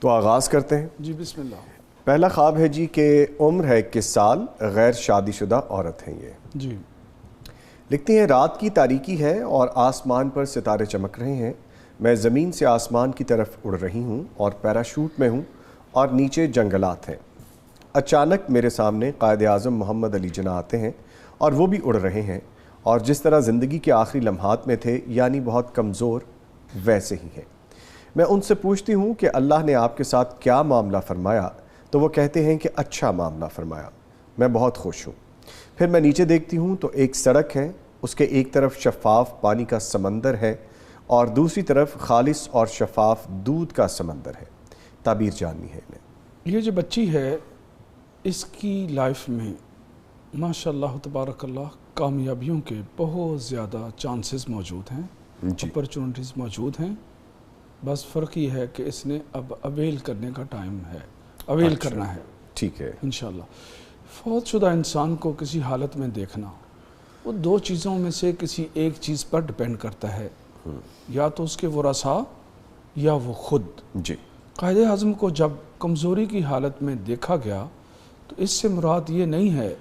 تو آغاز کرتے ہیں جی بسم اللہ۔ پہلا خواب ہے جی کہ عمر ہے 21 سال، غیر شادی شدہ عورت ہیں یہ۔ جی لکھتی ہیں رات کی تاریکی ہے اور آسمان پر ستارے چمک رہے ہیں، میں زمین سے آسمان کی طرف اڑ رہی ہوں اور پیراشوٹ میں ہوں اور نیچے جنگلات ہیں۔ اچانک میرے سامنے قائد اعظم محمد علی جناح آتے ہیں اور وہ بھی اڑ رہے ہیں اور جس طرح زندگی کے آخری لمحات میں تھے یعنی بہت کمزور، ویسے ہی ہیں۔ میں ان سے پوچھتی ہوں کہ اللہ نے آپ کے ساتھ کیا معاملہ فرمایا تو وہ کہتے ہیں کہ اچھا معاملہ فرمایا، میں بہت خوش ہوں۔ پھر میں نیچے دیکھتی ہوں تو ایک سڑک ہے، اس کے ایک طرف شفاف پانی کا سمندر ہے اور دوسری طرف خالص اور شفاف دودھ کا سمندر ہے۔ تعبیر جاننی ہے انہیں۔ یہ جو بچی ہے اس کی لائف میں ماشاء اللہ تبارک اللہ کامیابیوں کے بہت زیادہ چانسز موجود ہیں، اپرچونٹیز موجود ہیں، بس فرق یہ ہے کہ اس نے اب اویل کرنے کا ٹائم ہے، اویل کرنا ہے۔ ٹھیک ہے۔ انشاءاللہ فوت شدہ انسان کو کسی حالت میں دیکھنا وہ دو چیزوں میں سے کسی ایک چیز پر ڈپینڈ کرتا ہے، یا تو اس کے ورثاء یا وہ خود۔ جی قائد اعظم کو جب کمزوری کی حالت میں دیکھا گیا تو اس سے مراد یہ نہیں ہے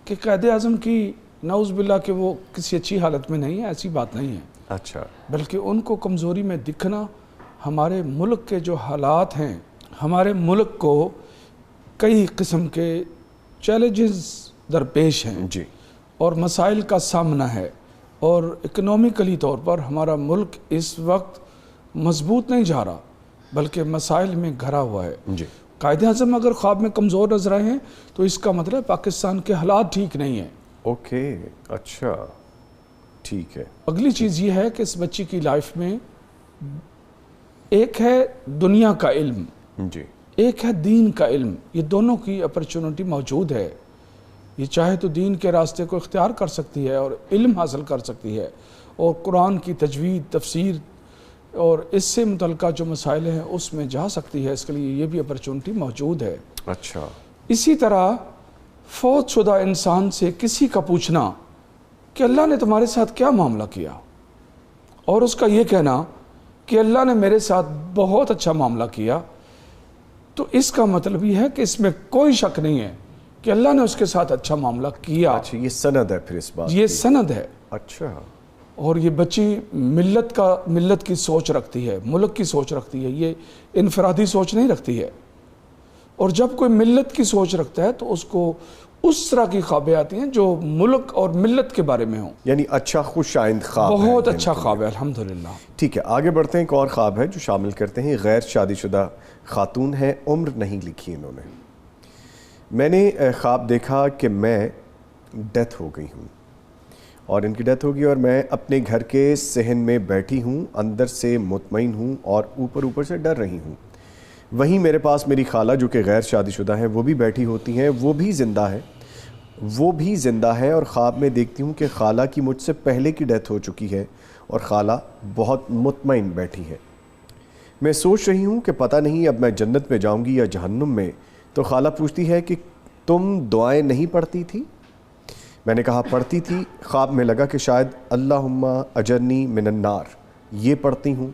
کہ قائد اعظم کی نعوذ باللہ کہ وہ کسی اچھی حالت میں نہیں ہے، ایسی بات نہیں ہے۔ اچھا۔ بلکہ ان کو کمزوری میں دکھنا ہمارے ملک کے جو حالات ہیں، ہمارے ملک کو کئی قسم کے چیلنجز درپیش ہیں جی اور مسائل کا سامنا ہے، اور اکنومیکلی طور پر ہمارا ملک اس وقت مضبوط نہیں جا رہا بلکہ مسائل میں گھرا ہوا ہے۔ جی قائد اعظم اگر خواب میں کمزور نظر آئے ہیں تو اس کا مطلب پاکستان کے حالات ٹھیک نہیں ہیں۔ اوکے، اچھا ٹھیک ہے۔ اگلی چیز یہ ہے کہ اس بچی کی لائف میں ایک ہے دنیا کا علم، جی ایک ہے دین کا علم، یہ دونوں کی اپرچونٹی موجود ہے۔ یہ چاہے تو دین کے راستے کو اختیار کر سکتی ہے اور علم حاصل کر سکتی ہے، اور قرآن کی تجوید، تفسیر اور اس سے متعلقہ جو مسائل ہیں اس میں جا سکتی ہے، اس کے لیے یہ بھی اپرچونٹی موجود ہے۔ اچھا۔ اسی طرح فوت شدہ انسان سے کسی کا پوچھنا کہ اللہ نے تمہارے ساتھ کیا معاملہ کیا، اور اس کا یہ کہنا کہ اللہ نے میرے ساتھ بہت اچھا معاملہ کیا، تو اس کا مطلب یہ ہے کہ اس میں کوئی شک نہیں ہے کہ اللہ نے اس کے ساتھ اچھا معاملہ کیا۔ اچھا، یہ سند ہے پھر اس بات یہ سند ہے۔ اچھا۔ اور یہ بچی ملت کی سوچ رکھتی ہے، ملک کی سوچ رکھتی ہے، یہ انفرادی سوچ نہیں رکھتی ہے۔ اور جب کوئی ملت کی سوچ رکھتا ہے تو اس کو اس طرح کی خوابیں آتی ہیں جو ملک اور ملت کے بارے میں ہوں۔ یعنی اچھا خوش آئند خواب ہے۔ بہت اچھا خواب ہے الحمدللہ۔ ٹھیک ہے، آگے بڑھتے ہیں۔ ایک اور خواب ہے جو شامل کرتے ہیں، غیر شادی شدہ خاتون ہے، عمر نہیں لکھی انہوں نے۔ میں نے خواب دیکھا کہ میں ڈیتھ ہو گئی ہوں اور ان کی ڈیتھ ہوگی، اور میں اپنے گھر کے صحن میں بیٹھی ہوں، اندر سے مطمئن ہوں اور اوپر سے ڈر رہی ہوں۔ وہیں میرے پاس میری خالہ جو کہ غیر شادی شدہ ہیں وہ بھی بیٹھی ہوتی ہیں، وہ بھی زندہ ہے اور خواب میں دیکھتی ہوں کہ خالہ کی مجھ سے پہلے کی ڈیتھ ہو چکی ہے اور خالہ بہت مطمئن بیٹھی ہے۔ میں سوچ رہی ہوں کہ پتہ نہیں اب میں جنت میں جاؤں گی یا جہنم میں، تو خالہ پوچھتی ہے کہ تم دعائیں نہیں پڑھتی تھی؟ میں نے کہا پڑھتی تھی۔ خواب میں لگا کہ شاید اللہم اجرنی من النار یہ پڑھتی ہوں۔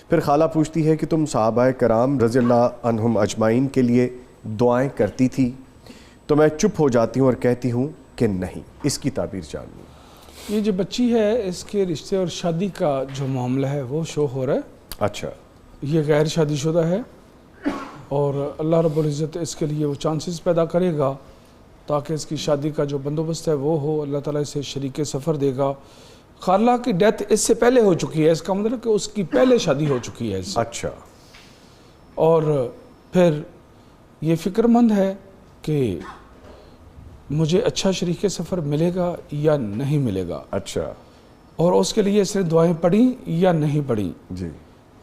پھر خالہ پوچھتی ہے کہ تم صحابہ کرام رضی اللہ عنہم اجمعین کے لیے دعائیں کرتی تھی؟ تو میں چپ ہو جاتی ہوں اور کہتی ہوں کہ نہیں۔ اس کی تعبیر جاننی۔ یہ جو بچی ہے اس کے رشتے اور شادی کا جو معاملہ ہے وہ شو ہو رہا ہے۔ اچھا۔ یہ غیر شادی شدہ ہے اور اللہ رب العزت اس کے لیے وہ چانسز پیدا کرے گا تاکہ اس کی شادی کا جو بندوبست ہے وہ ہو۔ اللہ تعالیٰ اسے شریک سفر دے گا۔ خالہ کی ڈیتھ اس سے پہلے ہو چکی ہے، اس کا مطلب کہ اس کی پہلے شادی ہو چکی ہے اس سے۔ اچھا۔ اور پھر یہ فکر مند ہے کہ مجھے اچھا شریک سفر ملے گا یا نہیں ملے گا۔ اچھا۔ اور اس کے لیے اس نے دعائیں پڑھی یا نہیں پڑھی۔ جی۔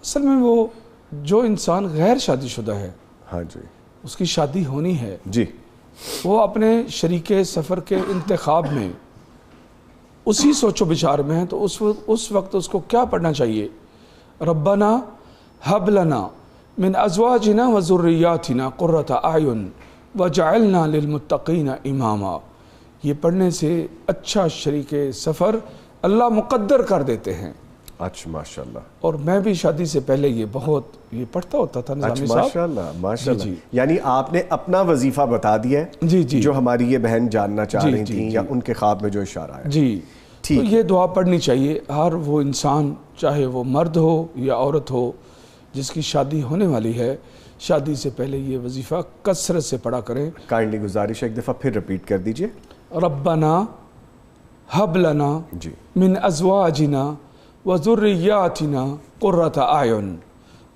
اصل میں وہ جو انسان غیر شادی شدہ ہے، ہاں جی، اس کی شادی ہونی ہے، جی، وہ اپنے شریک سفر کے انتخاب میں اسی سوچ و بچار میں ہے، تو اس وقت اس کو کیا پڑھنا چاہیے؟ ربنا ہب لنا من ازواجنا و ذریاتنا قرۃ اعین وجعلنا للمتقین اماما۔ یہ پڑھنے سے اچھا شریک سفر اللہ مقدر کر دیتے ہیں۔ اچھا ماشاءاللہ. اور میں بھی شادی سے پہلے یہ پڑھتا ہوتا تھا نظامی صاحب. ماشاءاللہ ماشاءاللہ. یعنی آپ نے اپنا وظیفہ بتا دیا ہے جی جی جو ہماری یہ بہن جاننا چاہ رہی تھیں یا ان کے خواب میں جو اشارہ ہے. جی. تو یہ دعا پڑھنی چاہیے ہر وہ انسان, چاہے وہ مرد ہو یا عورت ہو, جس کی شادی ہونے والی ہے, شادی سے پہلے یہ وظیفہ کثرت سے پڑھا کریں. کائنڈلی گزارش ہے ایک دفعہ پھر رپیٹ کر دیجئے. ربنا ہب لنا جی من ازواجنا وذریاتنا قرۃ اعین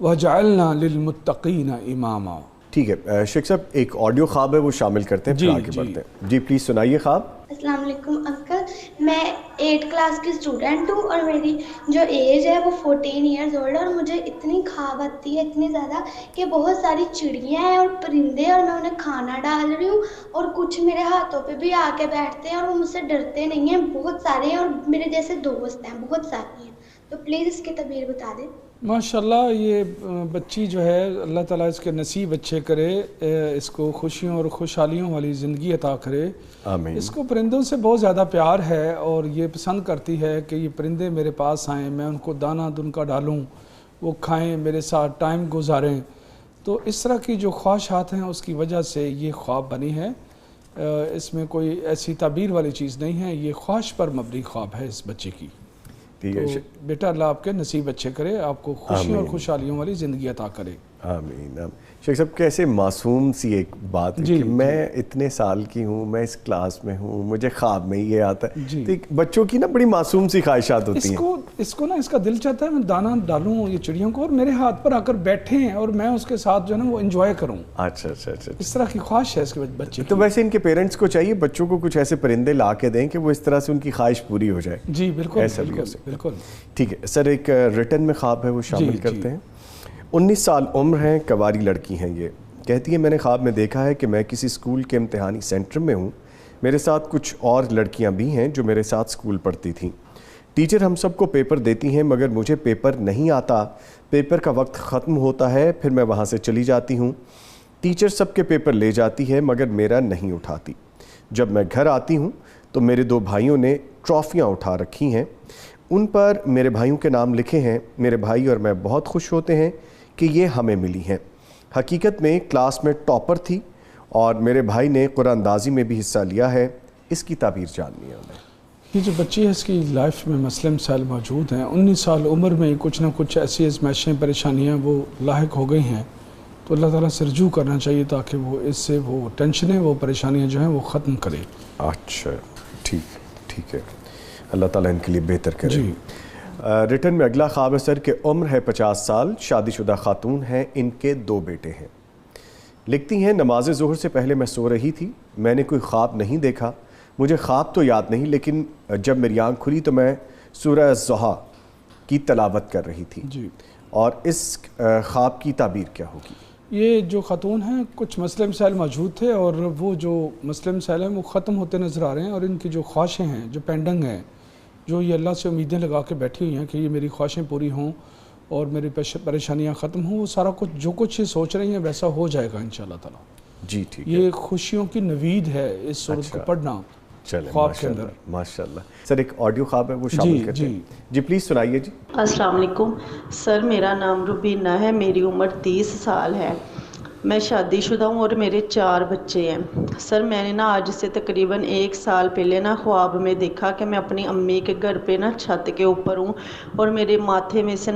وجعلنا للمتقین اماما. ٹھیک ہے شیخ صاحب, ایک آڈیو خواب ہے وہ شامل کرتے ہیں, پھر آگے بڑھتے ہیں. جی پلیز سنائیے خواب. السلام علیکم انکل, میں 8 کلاس کی اسٹوڈنٹ ہوں اور میری جو ایج ہے وہ 14 ایئرز اولڈ ہے, اور مجھے اتنی خواب آتی ہے اتنی زیادہ کہ بہت ساری چڑیاں ہیں اور پرندے ہیں اور میں انہیں کھانا ڈال رہی ہوں اور کچھ میرے ہاتھوں پہ بھی آ کے بیٹھتے ہیں اور وہ مجھ سے ڈرتے نہیں ہیں, بہت سارے ہیں اور میرے جیسے دوست ہیں بہت سارے ہیں, تو پلیز اس کی تعبیر بتا دیں. ماشاءاللہ یہ بچی جو ہے اللہ تعالیٰ اس کے نصیب اچھے کرے, اس کو خوشیوں اور خوشحالیوں والی زندگی عطا کرے. آمین. اس کو پرندوں سے بہت زیادہ پیار ہے اور یہ پسند کرتی ہے کہ یہ پرندے میرے پاس آئیں, میں ان کو دانہ دن کا ڈالوں, وہ کھائیں, میرے ساتھ ٹائم گزاریں. تو اس طرح کی جو خواہشات ہیں اس کی وجہ سے یہ خواب بنی ہے. اس میں کوئی ایسی تعبیر والی چیز نہیں ہے, یہ خواہش پر مبنی خواب ہے اس بچے کی. تو بیٹا اللہ آپ کے نصیب اچھے کرے, آپ کو خوشیوں اور خوشحالیوں والی زندگی عطا کرے. آمین. شیخ صاحب کیسے معصوم سی ایک بات ہے کہ میں اتنے سال کی ہوں, میں اس کلاس میں ہوں, مجھے خواب میں یہ آتا ہے. تو بچوں کی نا بڑی معصوم سی خواہشات ہوتی ہیں. اس کو نا اس کا دل چاہتا ہے میں دانہ ڈالوں یہ چڑیوں کو اور میرے ہاتھ پر آ کر بیٹھیں اور میں اس کے ساتھ جو ہے نا وہ انجوائے کروں. اچھا اچھا اچھا. اس طرح کی خواہش ہے اس کے بچے کی. تو ویسے ان کے پیرنٹس کو چاہیے بچوں کو کچھ ایسے پرندے لا کے دیں کہ وہ اس طرح سے ان کی خواہش پوری ہو جائے. جی بالکل بالکل. ٹھیک ہے سر, ایک ریٹن میں خواب ہے وہ شامل کرتے ہیں. 19 سال عمر ہیں, کواری لڑکی ہیں. یہ کہتی ہے میں نے خواب میں دیکھا ہے کہ میں کسی اسکول کے امتحانی سینٹر میں ہوں, میرے ساتھ کچھ اور لڑکیاں بھی ہیں جو میرے ساتھ اسکول پڑھتی تھیں. ٹیچر ہم سب کو پیپر دیتی ہیں مگر مجھے پیپر نہیں آتا, پیپر کا وقت ختم ہوتا ہے, پھر میں وہاں سے چلی جاتی ہوں. ٹیچر سب کے پیپر لے جاتی ہے مگر میرا نہیں اٹھاتی. جب میں گھر آتی ہوں تو میرے 2 بھائیوں نے ٹرافیاں اٹھا رکھی ہیں, ان پر میرے بھائیوں کے نام لکھے ہیں. میرے بھائی اور میں بہت خوش ہوتے ہیں کہ یہ ہمیں ملی ہیں. حقیقت میں کلاس میں ٹاپر تھی اور میرے بھائی نے قرآن اندازی میں بھی حصہ لیا ہے. اس کی تعبیر جاننی ہے ہمیں. یہ جو بچی ہے اس کی لائف میں مسئلے مسائل موجود ہیں. 19 سال عمر میں کچھ نہ کچھ ایسی ازمائشیں پریشانیاں وہ لاحق ہو گئی ہیں, تو اللہ تعالیٰ سے رجوع کرنا چاہیے تاکہ وہ اس سے وہ ٹینشنیں وہ پریشانیاں جو ہیں وہ ختم کرے. اچھا ٹھیک ہے, اللہ تعالیٰ ان کے لیے بہتر کرے. جی ریٹن میں اگلا خواب ہے سر کہ عمر ہے 50 سال, شادی شدہ خاتون ہیں, ان کے 2 بیٹے ہیں. لکھتی ہیں نماز ظہر سے پہلے میں سو رہی تھی, میں نے کوئی خواب نہیں دیکھا, مجھے خواب تو یاد نہیں, لیکن جب میری آنکھ کھلی تو میں سورہ الضحیٰ کی تلاوت کر رہی تھی. جی اور اس خواب کی تعبیر کیا ہوگی؟ یہ جو خاتون ہیں کچھ مسئلے مسائل موجود تھے اور وہ جو مسئلے مسائل ہیں وہ ختم ہوتے نظر آ رہے ہیں, اور ان کی جو خواہشیں ہیں جو پینڈنگ ہیں, جو یہ اللہ سے امیدیں لگا کے بیٹھی ہوئی ہیں کہ یہ میری خواہشیں پوری ہوں اور میری پریشانیاں ختم ہوں, وہ سارا کچھ جو کچھ یہ سوچ رہی ہیں ویسا ہو جائے گا انشاءاللہ تعالیٰ. جی ٹھیک ہے. یہ خوشیوں کی نوید ہے اس سورت کو پڑھنا خواب کے اندر. ماشاءاللہ. سر ایک آڈیو خواب ہے وہ شامل کرتے ہیں. جی پلیز سنائیے. جی السلام علیکم سر, میرا نام روبینہ ہے, میری عمر 30 سال ہے, میں شادی شدہ ہوں اور میرے 4 بچے ہیں. سر میں نے آج سے تقریباً 1 سال پہلے خواب میں دیکھا کہ میں اپنی امی کے گھر پہ چھت کے اوپر ہوں اور میرے ماتھے میں سے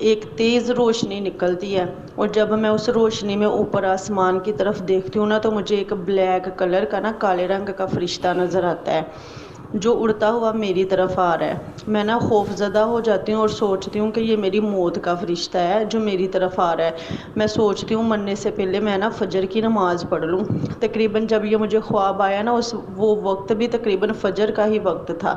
ایک تیز روشنی نکلتی ہے, اور جب میں اس روشنی میں اوپر آسمان کی طرف دیکھتی ہوں تو مجھے ایک بلیک کلر کا کالے رنگ کا فرشتہ نظر آتا ہے جو اڑتا ہوا میری طرف آ رہا ہے. میں خوف زدہ ہو جاتی ہوں اور سوچتی ہوں کہ یہ میری موت کا فرشتہ ہے جو میری طرف آ رہا ہے. میں سوچتی ہوں مرنے سے پہلے میں فجر کی نماز پڑھ لوں. تقریباً جب یہ مجھے خواب آیا وہ وقت بھی تقریباً فجر کا ہی وقت تھا,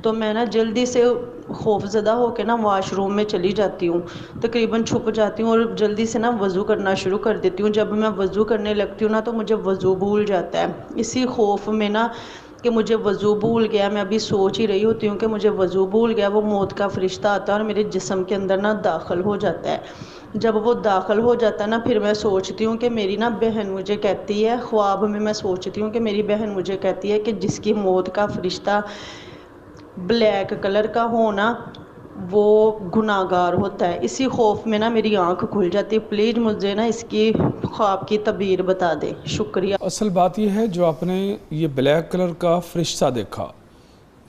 تو میں جلدی سے خوف زدہ ہو کے واش روم میں چلی جاتی ہوں, تقریباً چھپ جاتی ہوں اور جلدی سے وضو کرنا شروع کر دیتی ہوں. جب میں وضو کرنے لگتی ہوں تو مجھے وضو بھول جاتا ہے. اسی خوف میں کہ مجھے وضو بھول گیا, میں ابھی سوچ ہی رہی ہوتی ہوں کہ مجھے وضو بھول گیا, وہ موت کا فرشتہ آتا ہے اور میرے جسم کے اندر داخل ہو جاتا ہے. جب وہ داخل ہو جاتا ہے پھر میں سوچتی ہوں کہ میری بہن مجھے کہتی ہے, خواب میں سوچتی ہوں کہ میری بہن مجھے کہتی ہے کہ جس کی موت کا فرشتہ بلیک کلر کا ہونا وہ گناہگار ہوتا ہے. اسی خوف میں نا میری آنکھ کھل جاتی ہے. پلیز مجھے نا اس کی خواب کی تعبیر بتا دے. شکریہ. اصل بات یہ ہے جو آپ نے یہ بلیک کلر کا فرشتہ دیکھا،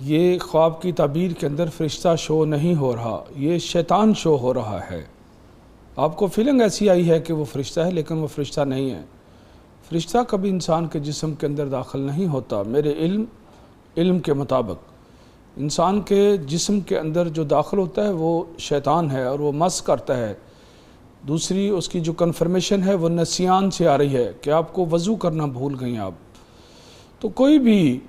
یہ خواب کی تعبیر کے اندر فرشتہ شو نہیں ہو رہا، یہ شیطان شو ہو رہا ہے. آپ کو فیلنگ ایسی آئی ہے کہ وہ فرشتہ ہے، لیکن وہ فرشتہ نہیں ہے. فرشتہ کبھی انسان کے جسم کے اندر داخل نہیں ہوتا. میرے علم کے مطابق انسان کے جسم کے اندر جو داخل ہوتا ہے وہ شیطان ہے اور وہ مس کرتا ہے. دوسری اس کی جو کنفرمیشن ہے وہ نسیان سے آ رہی ہے کہ آپ کو وضو کرنا بھول گئیں آپ. تو کوئی بھی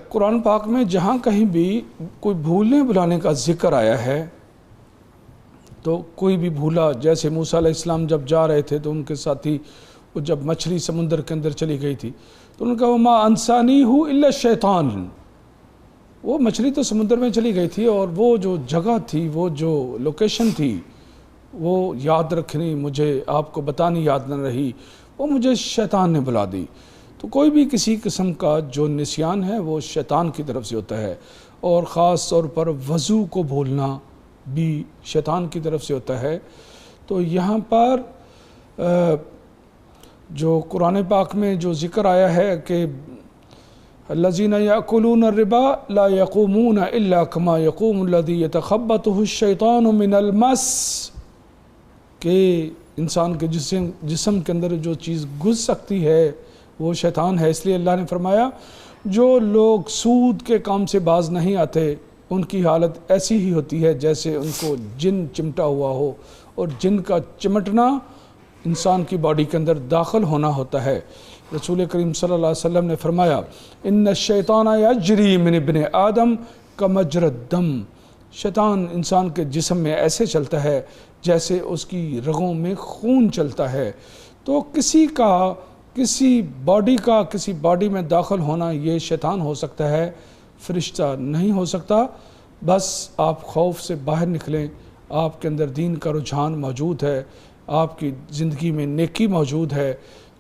قرآن پاک میں جہاں کہیں بھی کوئی بھولنے بلانے کا ذکر آیا ہے تو کوئی بھی بھولا، جیسے موسیٰ علیہ السلام جب جا رہے تھے تو ان کے ساتھی وہ جب مچھلی سمندر کے اندر چلی گئی تھی تو ان کا وما انسانی ہو الا الشیطان، وہ مچھلی تو سمندر میں چلی گئی تھی اور وہ جو جگہ تھی، وہ جو لوکیشن تھی وہ یاد رکھنی مجھے، آپ کو بتانی یاد نہ رہی، وہ مجھے شیطان نے بلا دی. تو کوئی بھی کسی قسم کا جو نسیان ہے وہ شیطان کی طرف سے ہوتا ہے، اور خاص طور پر وضو کو بھولنا بھی شیطان کی طرف سے ہوتا ہے. تو یہاں پر جو قرآن پاک میں جو ذکر آیا ہے کہ الذین یأکلون الربا لا یقومون الا کما یقوم الذی یتخبطہ الشیطان من المس، کہ انسان کے جسم کے اندر جو چیز گھس سکتی ہے وہ شیطان ہے. اس لیے اللہ نے فرمایا جو لوگ سود کے کام سے باز نہیں آتے ان کی حالت ایسی ہی ہوتی ہے جیسے ان کو جن چمٹا ہوا ہو، اور جن کا چمٹنا انسان کی باڈی کے اندر داخل ہونا ہوتا ہے. رسول کریم صلی اللہ علیہ وسلم نے فرمایا ان الشیطان یجری من ابن آدم کمجرى الدم، شیطان انسان کے جسم میں ایسے چلتا ہے جیسے اس کی رگوں میں خون چلتا ہے. تو کسی باڈی میں داخل ہونا یہ شیطان ہو سکتا ہے، فرشتہ نہیں ہو سکتا. بس آپ خوف سے باہر نکلیں، آپ کے اندر دین کا رجحان موجود ہے، آپ کی زندگی میں نیکی موجود ہے،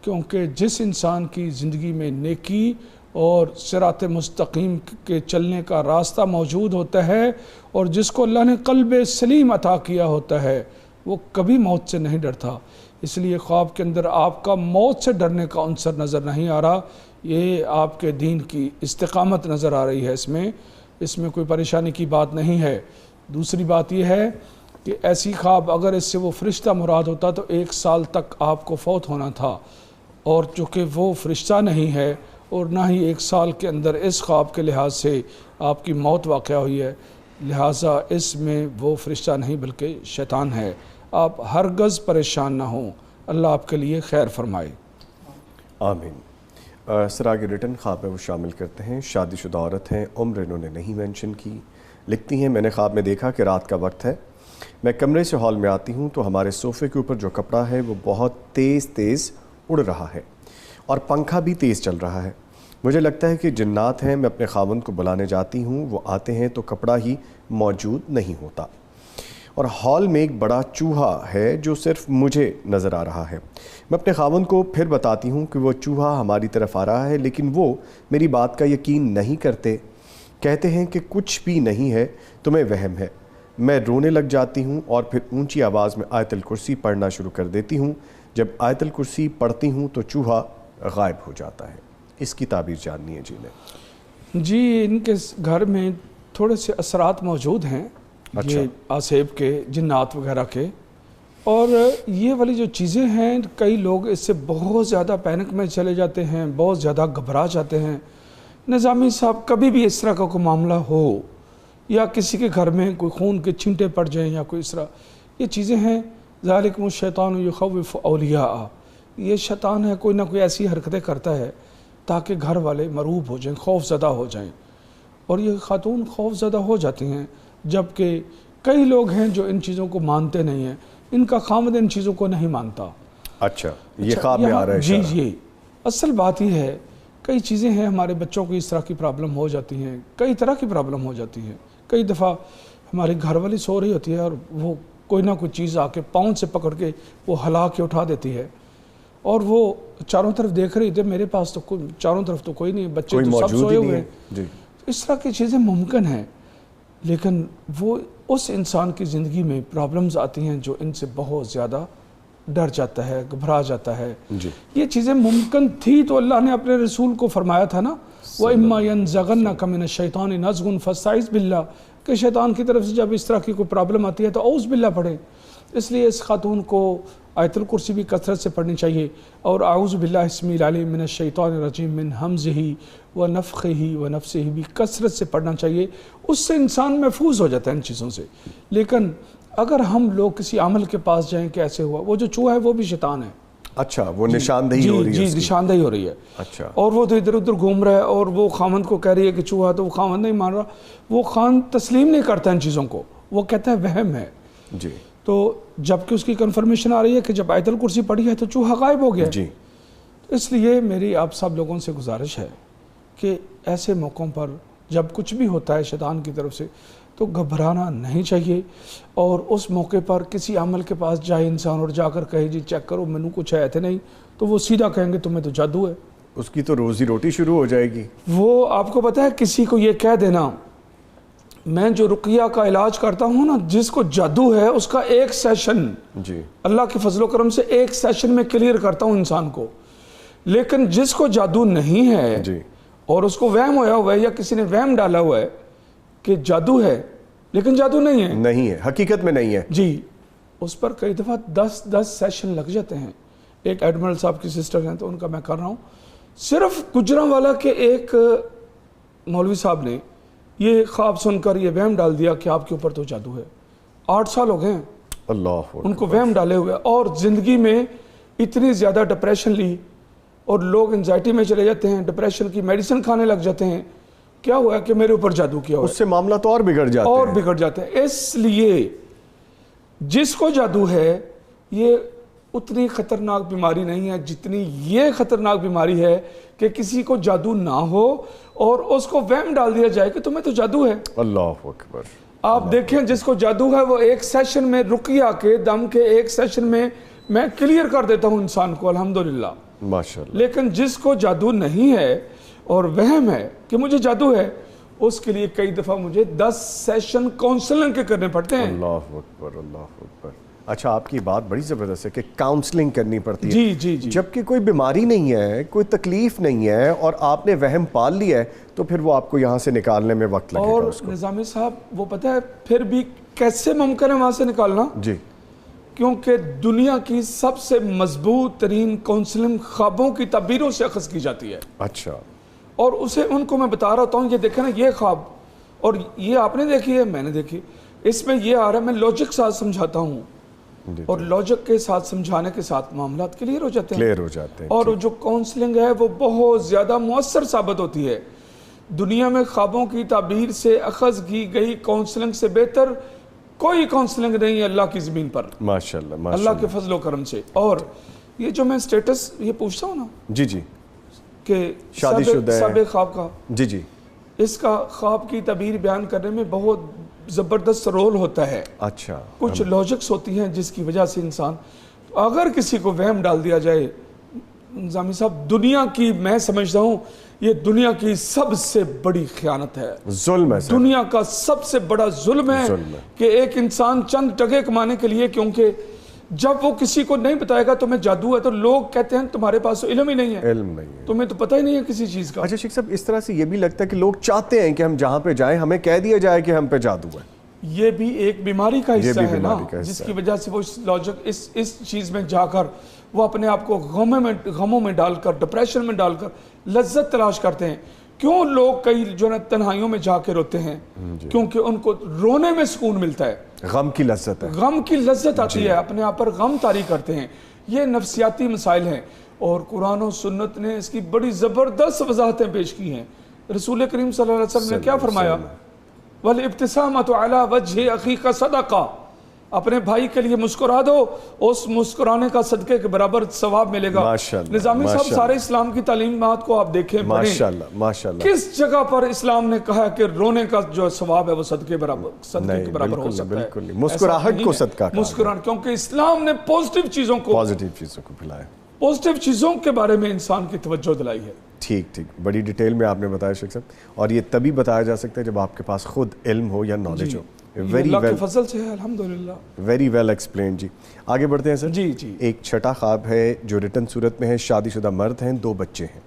کیونکہ جس انسان کی زندگی میں نیکی اور صراط مستقیم کے چلنے کا راستہ موجود ہوتا ہے اور جس کو اللہ نے قلب سلیم عطا کیا ہوتا ہے وہ کبھی موت سے نہیں ڈرتا. اس لیے خواب کے اندر آپ کا موت سے ڈرنے کا عنصر نظر نہیں آ رہا، یہ آپ کے دین کی استقامت نظر آ رہی ہے. اس میں کوئی پریشانی کی بات نہیں ہے. دوسری بات یہ ہے کہ ایسی خواب اگر اس سے وہ فرشتہ مراد ہوتا تو 1 سال تک آپ کو فوت ہونا تھا، اور چونکہ وہ فرشتہ نہیں ہے اور نہ ہی 1 سال کے اندر اس خواب کے لحاظ سے آپ کی موت واقع ہوئی ہے، لہٰذا اس میں وہ فرشتہ نہیں بلکہ شیطان ہے. آپ ہرگز پریشان نہ ہوں، اللہ آپ کے لیے خیر فرمائے. آمین. سر آگے ریٹن خواب میں وہ شامل کرتے ہیں. شادی شدہ عورت ہیں، عمر انہوں نے نہیں مینشن کی. لکھتی ہیں میں نے خواب میں دیکھا کہ رات کا وقت ہے، میں کمرے سے ہال میں آتی ہوں تو ہمارے صوفے کے اوپر جو کپڑا ہے وہ بہت تیز اڑ رہا ہے اور پنکھا بھی تیز چل رہا ہے. مجھے لگتا ہے کہ جنات ہیں. میں اپنے خاوند کو بلانے جاتی ہوں، وہ آتے ہیں تو کپڑا ہی موجود نہیں ہوتا، اور ہال میں ایک بڑا چوہا ہے جو صرف مجھے نظر آ رہا ہے. میں اپنے خاوند کو پھر بتاتی ہوں کہ وہ چوہا ہماری طرف آ رہا ہے، لیکن وہ میری بات کا یقین نہیں کرتے، کہتے ہیں کہ کچھ بھی نہیں ہے، تمہیں وہم ہے. میں رونے لگ جاتی ہوں اور پھر اونچی آواز میں آیت الکرسی پڑھنا شروع کر دیتی ہوں. جب آیت الکرسی پڑھتی ہوں تو چوہا غائب ہو جاتا ہے. اس کی تعبیر جاننی ہے. جی ان کے گھر میں تھوڑے سے اثرات موجود ہیں، یہ آسیب کے، جنات وغیرہ کے، اور یہ والی جو چیزیں ہیں کئی لوگ اس سے بہت زیادہ پینک میں چلے جاتے ہیں، بہت زیادہ گھبرا جاتے ہیں. نظامی صاحب کبھی بھی اس طرح کا کوئی معاملہ ہو یا کسی کے گھر میں کوئی خون کے چھینٹے پڑ جائیں یا کوئی اس طرح، یہ چیزیں ہیں ذالکم الشیطان یخوف اولیاء، یہ شیطان ہے کوئی نہ کوئی ایسی حرکتیں کرتا ہے تاکہ گھر والے مرعوب ہو جائیں، خوف زدہ ہو جائیں. اور یہ خاتون خوف زدہ ہو جاتی ہیں، جبکہ کئی لوگ ہیں جو ان چیزوں کو مانتے نہیں ہیں. ان کا خامد ان چیزوں کو نہیں مانتا. اچھا یہ خواب میں آ رہا ہے. جی اصل بات یہ ہے کئی چیزیں ہیں، ہمارے بچوں کو اس طرح کی پرابلم ہو جاتی ہیں، کئی طرح کی پرابلم ہو جاتی ہیں. کئی دفعہ ہماری گھر والی سو رہی ہوتی ہے اور وہ کوئی نہ کوئی چیز آ کے پاؤں سے پکڑ کے وہ ہلا کے اٹھا دیتی ہے، اور وہ چاروں طرف دیکھ رہی تھے، میرے پاس تو چاروں طرف تو کوئی نہیں، بچے تو سب سوئے ہوئے ہیں. اس طرح کی چیزیں ممکن ہیں. لیکن وہ اس انسان کی زندگی میں پرابلمز آتی ہیں جو ان سے بہت زیادہ ڈر جاتا ہے، گھبرا جاتا ہے. جی یہ چیزیں ممکن تھی تو اللہ نے اپنے رسول کو فرمایا تھا نا، وَإِمَّا يَنزَغَنَّكَ مِنَ الشَّيْطَانِ نَزْغٌ فَاسْتَعِذْ بِاللَّهِ، کہ شیطان کی طرف سے جب اس طرح کی کوئی پرابلم آتی ہے تو اعوذ باللہ پڑھیں. اس لیے اس خاتون کو آیت الکرسی بھی کثرت سے پڑھنی چاہیے، اور اعوذ باللہ السمیع العلیم من الشیطان الرجیم من ہمزہ ونفخہ ونفثہ بھی کثرت سے پڑھنا چاہیے. اس سے انسان محفوظ ہو جاتا ہے ان چیزوں سے. لیکن اگر ہم لوگ کسی عمل کے پاس جائیں کہ ایسے ہوا، وہ جو چوہا ہے وہ بھی شیطان ہے. اچھا، وہ نشاندہی ہو رہی ہے؟ جی نشاندہی ہو رہی ہے. اچھا. اور وہ تو ادھر ادھر گھوم رہا ہے اور وہ خاوند کو کہہ رہی ہے کہ چوہا، تو وہ خاوند نہیں مان رہا، وہ خاوند تسلیم نہیں کرتا ان چیزوں کو، وہ کہتا ہے وہم ہے. جی. تو جب کہ اس کی کنفرمیشن آ رہی ہے کہ جب آیت الکرسی پڑھی ہے تو چوہا غائب ہو گیا. جی. اس لیے میری آپ سب لوگوں سے گزارش ہے کہ ایسے موقعوں پر جب کچھ بھی ہوتا ہے شیطان کی طرف سے تو گھبرانا نہیں چاہیے، اور اس موقع پر کسی عمل کے پاس جائے انسان اور جا کر کہے جی چیک کرو مینوں کچھ ہے تو نہیں، تو وہ سیدھا کہیں گے تمہیں تو جادو ہے. اس کی تو روزی روٹی شروع ہو جائے گی. وہ آپ کو پتہ ہے کسی کو یہ کہہ دینا، میں جو رقیہ کا علاج کرتا ہوں نا، جس کو جادو ہے اس کا ایک سیشن جی اللہ کے فضل و کرم سے ایک سیشن میں کلیئر کرتا ہوں انسان کو. لیکن جس کو جادو نہیں ہے جی اور اس کو وہم ہویا ہوا ہے یا کسی نے وہم ڈالا ہوا ہے کہ جادو ہے لیکن جادو نہیں ہے، نہیں ہے، حقیقت میں نہیں ہے جی، اس پر کئی دفعہ 10 سیشن لگ جاتے ہیں. ایک ایڈمرل صاحب کی سسٹر ہیں تو ان کا میں کر رہا ہوں، صرف گجرانوالا کے ایک مولوی صاحب نے یہ خواب سن کر یہ وہم ڈال دیا کہ آپ کے اوپر تو جادو ہے. 8 سال ہو گئے ہیں اللہ ان کو وہم ڈالے ہوئے، اور زندگی میں اتنی زیادہ ڈپریشن لی اور لوگ انزائٹی میں چلے جاتے ہیں، ڈپریشن کی میڈیسن کھانے لگ جاتے ہیں. کیا ہوا ہے کہ میرے اوپر جادو کیا ہوا ہے، اس سے معاملہ تو اور بگڑ جاتے ہیں، اور بگڑ جاتے ہیں. اس لیے جس کو جادو ہے یہ اتنی خطرناک بیماری نہیں ہے جتنی یہ خطرناک بیماری ہے کہ کسی کو جادو نہ ہو اور اس کو وہم ڈال دیا جائے کہ تمہیں تو جادو ہے. اللہ اکبر. آپ دیکھیں جس کو جادو ہے وہ ایک سیشن میں رقیہ کے دم کے ایک سیشن میں کلیئر کر دیتا ہوں انسان کو الحمدللہ. ماشاءاللہ. لیکن جس کو جادو نہیں ہے اور وہم ہے کہ مجھے جادو ہے، اس کے لیے کئی دفعہ مجھے 10 سیشن کاؤنسلنگ کے کرنے پڑتے ہیں. اللہ اکبر اللہ اکبر. اچھا، آپ کی بات بڑی زبردست ہے کہ کاؤنسلنگ کرنی پڑتی ہے. جی جی جی. جبکہ کوئی بیماری نہیں ہے، کوئی تکلیف نہیں ہے اور آپ نے وہم پال لیا ہے تو پھر وہ آپ کو یہاں سے نکالنے میں وقت لگے گا. اور اس کو نظامی صاحب وہ پتہ ہے پھر بھی کیسے ممکن ہے وہاں سے نکالنا؟ جی. کیونکہ دنیا کی سب سے مضبوط ترین کاؤنسلنگ خوابوں کی تعبیروں سے اخذ کی جاتی ہے. اچھا. اور اسے ان کو میں بتا رہا ہوں، یہ دیکھیں نا یہ خواب، اور یہ آپ نے دیکھی ہے میں نے دیکھی، اس میں یہ آ رہا ہے، میں لاجک ساتھ سمجھاتا ہوں اور لاجک کے ساتھ سمجھانے کے ساتھ معاملات کلیئر ہو جاتے ہیں. کلیئر ہو جاتے ہیں. اور جو کاؤنسلنگ ہے وہ بہت زیادہ مؤثر ثابت ہوتی ہے. دنیا میں خوابوں کی تعبیر سے اخذ کی گئی کاؤنسلنگ سے بہتر کوئی کاؤنسلنگ نہیں ہے اللہ کی زمین پر، ماشاءاللہ اللہ کے فضل و کرم سے. اور یہ جو میں سٹیٹس یہ پوچھتا ہوں نا جی جی کہ شادی شدہ ہے، سابق خواب کا، جی جی، اس کا خواب کی تعبیر بیان کرنے میں بہت زبردست رول ہوتا ہے. اچھا. کچھ لاجکس ہوتی ہیں جس کی وجہ سے انسان، اگر کسی کو وہم ڈال دیا جائے، نظامی صاحب دنیا کی میں سمجھتا ہوں یہ دنیا کی سب سے بڑی خیانت ہے، ظلم ہے، دنیا کا سب سے بڑا ظلم ہے کہ ایک انسان چند ٹکے کمانے کے لیے، کیونکہ جب وہ کسی کو نہیں بتائے گا تمہیں جادو ہے تو لوگ کہتے ہیں تمہارے پاس علم ہی نہیں ہے، علم نہیں ہے، تمہیں تو پتہ ہی نہیں ہے کسی چیز کا. اچھا شیخ صاحب، اس طرح سے یہ بھی لگتا ہے کہ لوگ چاہتے ہیں کہ ہم جہاں پہ جائیں ہمیں کہہ دیا جائے کہ ہم پہ جادو ہے. یہ بھی ایک بیماری کا حصہ ہے نا، جس حصہ کی وجہ سے وہ اس لاجک اس چیز میں جا کر وہ اپنے آپ کو غموں میں ڈال کر، ڈپریشن میں ڈال کر لذت تلاش کرتے ہیں. کیوں لوگ کئی جو ہے تنہائیوں میں جا کے روتے ہیں؟ کیونکہ ان کو رونے میں سکون ملتا ہے، غم کی لذت ہے، غم کی لذت آتی ہے، اپنے آپ پر غم طاری کرتے ہیں. یہ نفسیاتی مسائل ہیں اور قرآن و سنت نے اس کی بڑی زبردست وضاحتیں پیش کی ہیں. رسول کریم صلی اللہ علیہ وسلم نے کیا فرمایا؟ وَالْإِبْتِسَامَةُ عَلَى وَجْهِ أَخِيكَ صَدَقَةٌ، اپنے بھائی کے لیے مسکرا دو، اس مسکرانے کا صدقے کے برابر ثواب ملے گا. نظامی صاحب سارے اسلام کی تعلیمات کو آپ دیکھیں ماشاءاللہ ماشاءاللہ، کس جگہ پر اسلام نے کہا کہ رونے کا جو ثواب ہے وہ صدقے کے برابر ہو سکتا ہے؟ بالکل نہیں، مسکراہٹ کو صدقہ کہا، مسکراہٹ، کیونکہ اسلام نے پازیٹیو چیزوں کو پھیلایا. پازیٹیو چیزوں کے بارے میں انسان کی توجہ دلائی ہے. ٹھیک بڑی ڈیٹیل میں آپ نے بتایا شیخ صاحب, اور یہ تبھی بتایا جا سکتا ہے جب آپ کے پاس خود علم ہو یا نالج ہو. اللہ کے فضل سے ہے الحمدللہ. Very well explain. جی آگے بڑھتے ہیں سر. جی ایک چھٹا خواب ہے جو ریٹن صورت میں ہے. شادی شدہ مرد ہیں, 2 بچے ہیں.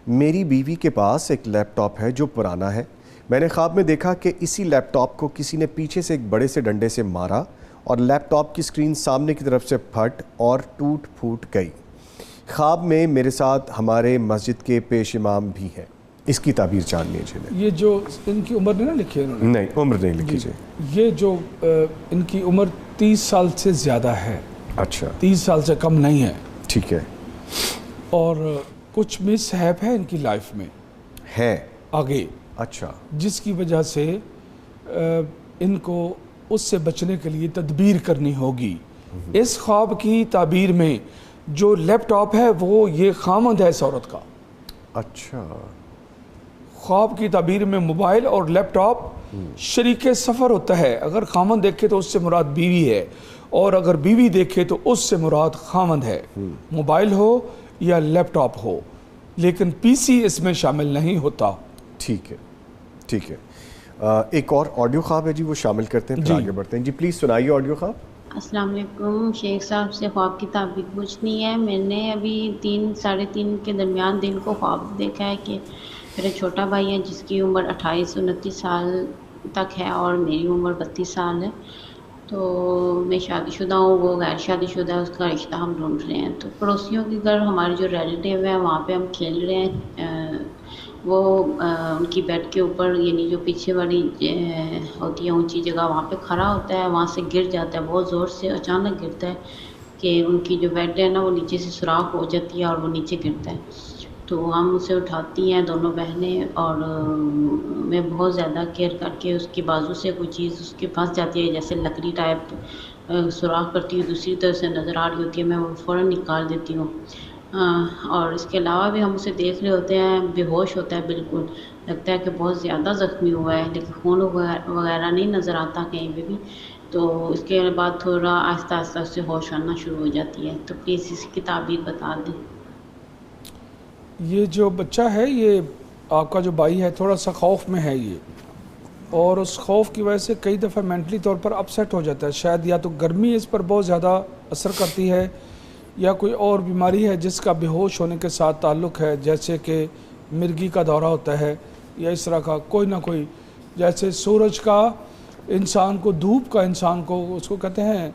میری بیوی کے پاس ایک لیپ ٹاپ ہے جو پرانا ہے. میں نے خواب میں دیکھا کہ اسی لیپ ٹاپ کو کسی نے پیچھے سے ایک بڑے سے ڈنڈے سے مارا اور لیپ ٹاپ کی اسکرین سامنے کی طرف سے پھٹ اور ٹوٹ پھوٹ گئی. خواب میں میرے ساتھ ہمارے مسجد کے پیش امام بھی ہیں. اس کی تعبیر جاننی ہے. یہ جو ان کی عمر نہیں لکھی ہے انہوں نے؟ نہیں, عمر نہیں لکھی. یہ جو ان کی عمر 30 سال سے زیادہ ہے. اچھا, 30 سال سے کم نہیں ہے. ٹھیک ہے. اور کچھ مس ہیپ ہے ان کی لائف میں ہے آگے. اچھا, جس کی وجہ سے ان کو اس سے بچنے کے لیے تدبیر کرنی ہوگی. اس خواب کی تعبیر میں جو لیپ ٹاپ ہے وہ یہ خامند ہے اس عورت کا. اچھا, خواب کی تعبیر میں موبائل اور لیپ ٹاپ شریک سفر ہوتا ہے. اگر خامند دیکھے تو اس سے مراد بیوی ہے, اور اگر بیوی دیکھے تو اس سے مراد خامند ہے. موبائل ہو یا لیپ ٹاپ ہو, لیکن پی سی اس میں شامل نہیں ہوتا. ٹھیک ہے. ایک اور آڈیو خواب ہے جی, وہ شامل کرتے ہیں, پھر آگے بڑھتے ہیں. جی پلیز سنائیے آڈیو خواب. السلام علیکم. شیخ صاحب سے خواب کی تعبیر پوچھنی ہے. میں نے ابھی 3 ساڑھے 3 کے درمیان دن کو خواب دیکھا ہے کہ میرا چھوٹا بھائی ہے جس کی عمر 28-29 سال تک ہے اور میری عمر 32 سال ہے. تو میں شادی شدہ ہوں, وہ غیر شادی شدہ ہے, اس کا رشتہ ہم ڈھونڈ رہے ہیں. تو پڑوسیوں کے گھر ہمارے جو ریلیٹیو ہیں وہاں پہ ہم کھیل رہے ہیں. وہ ان کی بیڈ کے اوپر, یعنی جو پیچھے والی ہوتی ہے اونچی جگہ, وہاں پہ کھڑا ہوتا ہے, وہاں سے گر جاتا ہے بہت زور سے, اچانک گرتا ہے کہ ان کی جو بیڈ ہے نا وہ نیچے سے سوراخ ہو جاتی ہے اور وہ نیچے گرتا ہے. تو ہم اسے اٹھاتی ہیں دونوں بہنیں, اور میں بہت زیادہ کیئر کر کے اس کی بازو سے کوئی چیز اس کے پھنس جاتی ہے, جیسے لکڑی ٹائپ سوراخ کرتی ہوں, دوسری طرف سے نظر آ رہی ہوتی ہے, میں وہ فوراً نکال دیتی ہوں. اور اس کے علاوہ بھی ہم اسے دیکھ رہے ہوتے ہیں, بے ہوش ہوتا ہے بالکل, لگتا ہے کہ بہت زیادہ زخمی ہوا ہے, لیکن خون وغیرہ نہیں نظر آتا کہیں پہ بھی. تو اس کے بعد تھوڑا آہستہ آہستہ اس سے ہوش آنا شروع ہو جاتی ہے. تو پلیز اس کی تعبیر بتا دیں. یہ جو بچہ ہے, یہ آپ کا جو بھائی ہے, تھوڑا سا خوف میں ہے یہ, اور اس خوف کی وجہ سے کئی دفعہ مینٹلی طور پر اپسیٹ ہو جاتا ہے. شاید یا تو گرمی اس پر بہت زیادہ اثر کرتی ہے, یا کوئی اور بیماری ہے جس کا بے ہوش ہونے کے ساتھ تعلق ہے, جیسے کہ مرگی کا دورہ ہوتا ہے, یا اس طرح کا کوئی نہ کوئی, جیسے سورج کا انسان کو, دھوپ کا انسان کو, اس کو کہتے ہیں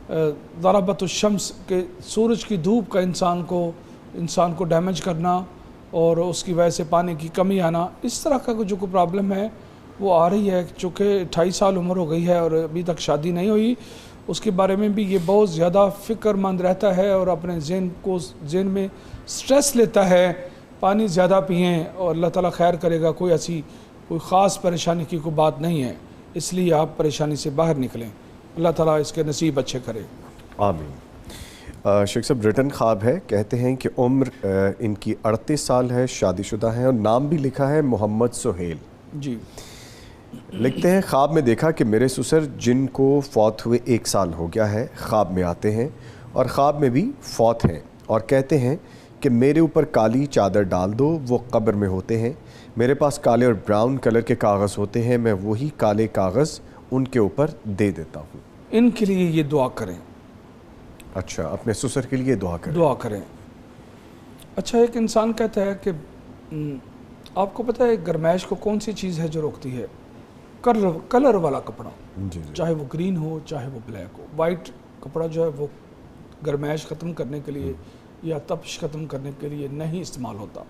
ضربت الشمس, کہ سورج کی دھوپ کا انسان کو ڈیمیج کرنا اور اس کی وجہ سے پانی کی کمی آنا. اس طرح کا جو کوئی پرابلم ہے وہ آ رہی ہے. چونکہ 28 سال عمر ہو گئی ہے اور ابھی تک شادی نہیں ہوئی, اس کے بارے میں بھی یہ بہت زیادہ فکر مند رہتا ہے اور اپنے ذہن میں سٹریس لیتا ہے. پانی زیادہ پئیں اور اللہ تعالیٰ خیر کرے گا. کوئی خاص پریشانی کی کوئی بات نہیں ہے, اس لیے آپ پریشانی سے باہر نکلیں. اللہ تعالیٰ اس کے نصیب اچھے کرے. آمین. شیخ صاحب ریٹن خواب ہے, کہتے ہیں کہ عمر ان کی 38 سال ہے, شادی شدہ ہیں, اور نام بھی لکھا ہے محمد سہیل. جی لکھتے ہیں خواب میں دیکھا کہ میرے سسر جن کو فوت ہوئے 1 سال ہو گیا ہے خواب میں آتے ہیں, اور خواب میں بھی فوت ہیں, اور کہتے ہیں کہ میرے اوپر کالی چادر ڈال دو. وہ قبر میں ہوتے ہیں, میرے پاس کالے اور براؤن کلر کے کاغذ ہوتے ہیں, میں وہی کالے کاغذ ان کے اوپر دے دیتا ہوں. ان کے لیے یہ دعا کریں. اچھا, اپنے سسر کے لیے دعا کریں. اچھا, ایک انسان کہتا ہے کہ آپ کو پتہ ہے گرمائش کو کون سی چیز ہے جو روکتی ہے؟ کلر والا کپڑا. جی. چاہے وہ گرین ہو چاہے وہ بلیک ہو. وائٹ کپڑا جو ہے وہ گرمائش ختم کرنے کے لیے یا تپش ختم کرنے کے لیے نہیں استعمال ہوتا.